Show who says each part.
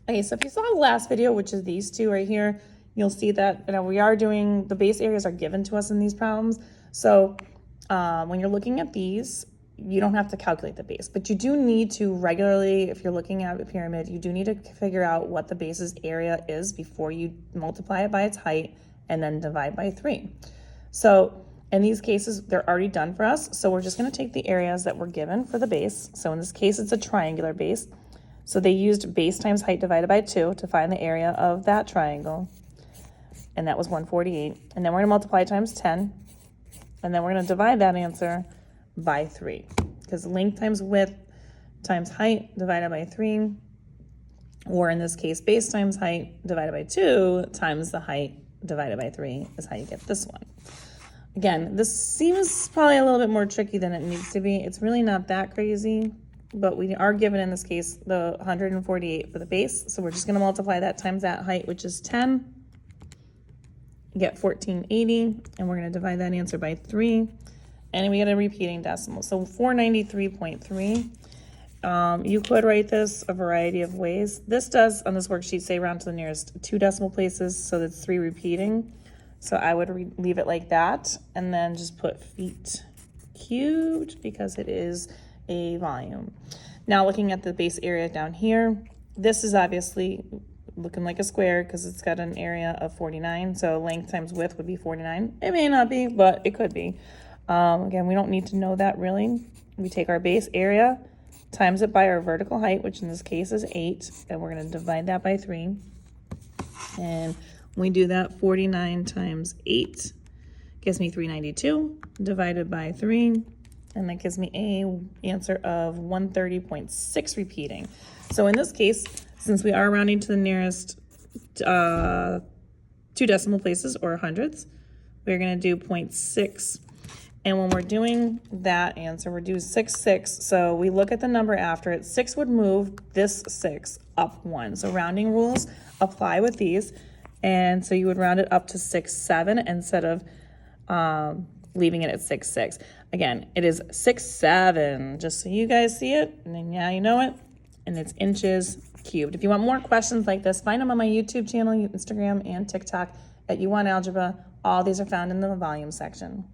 Speaker 1: Okay, so if you saw the last video, which is these two right here, you'll see that we are doing, the base areas are given to us in these problems. So when you're looking at these, you don't have to calculate the base, but you do need to regularly, if you're looking at a pyramid, you do need to figure out what the base's area is before you multiply it by its height and then divide by 3. So in these cases, they're already done for us. So we're just going to take the areas that were given for the base. So in this case, it's a triangular base. So they used base times height divided by 2 to find the area of that triangle. And that was 148. And then we're going to multiply times 10. And then we're going to divide that answer by 3. Because length times width times height divided by 3. Or in this case, base times height divided by 2 times the height divided by 3 is how you get this one. Again, this seems probably a little bit more tricky than it needs to be. It's really not that crazy, but we are given in this case the 148 for the base. So we're just going to multiply that times that height, which is 10. Get 1480, and we're going to divide that answer by 3. And we get a repeating decimal. So 493.3. You could write this a variety of ways. This does, on this worksheet, say round to the nearest 2 decimal places, so that's 3 repeating. So I would leave it like that, and then just put feet cubed because it is a volume. Now looking at the base area down here, this is obviously looking like a square because it's got an area of 49. So length times width would be 49. It may not be, but it could be. Again, we don't need to know that really. We take our base area, times it by our vertical height, which in this case is 8, and we're going to divide that by 3. And we do that, 49 times 8 gives me 392 divided by 3, and that gives me a answer of 130.6 repeating. So in this case, since we are rounding to the nearest 2 decimal places or hundredths, we're going to do 0.6. And when we're doing that answer, we're doing 6, 6. So we look at the number after it. 6 would move this 6 up 1. So rounding rules apply with these. And so you would round it up to 6, 7 instead of leaving it at 6, 6. Again, it is 6, 7, just so you guys see it. And then yeah, you know it. And it's inches cubed. If you want more questions like this, find them on my YouTube channel, Instagram, and TikTok at YouWantAlgebra. All these are found in the volume section.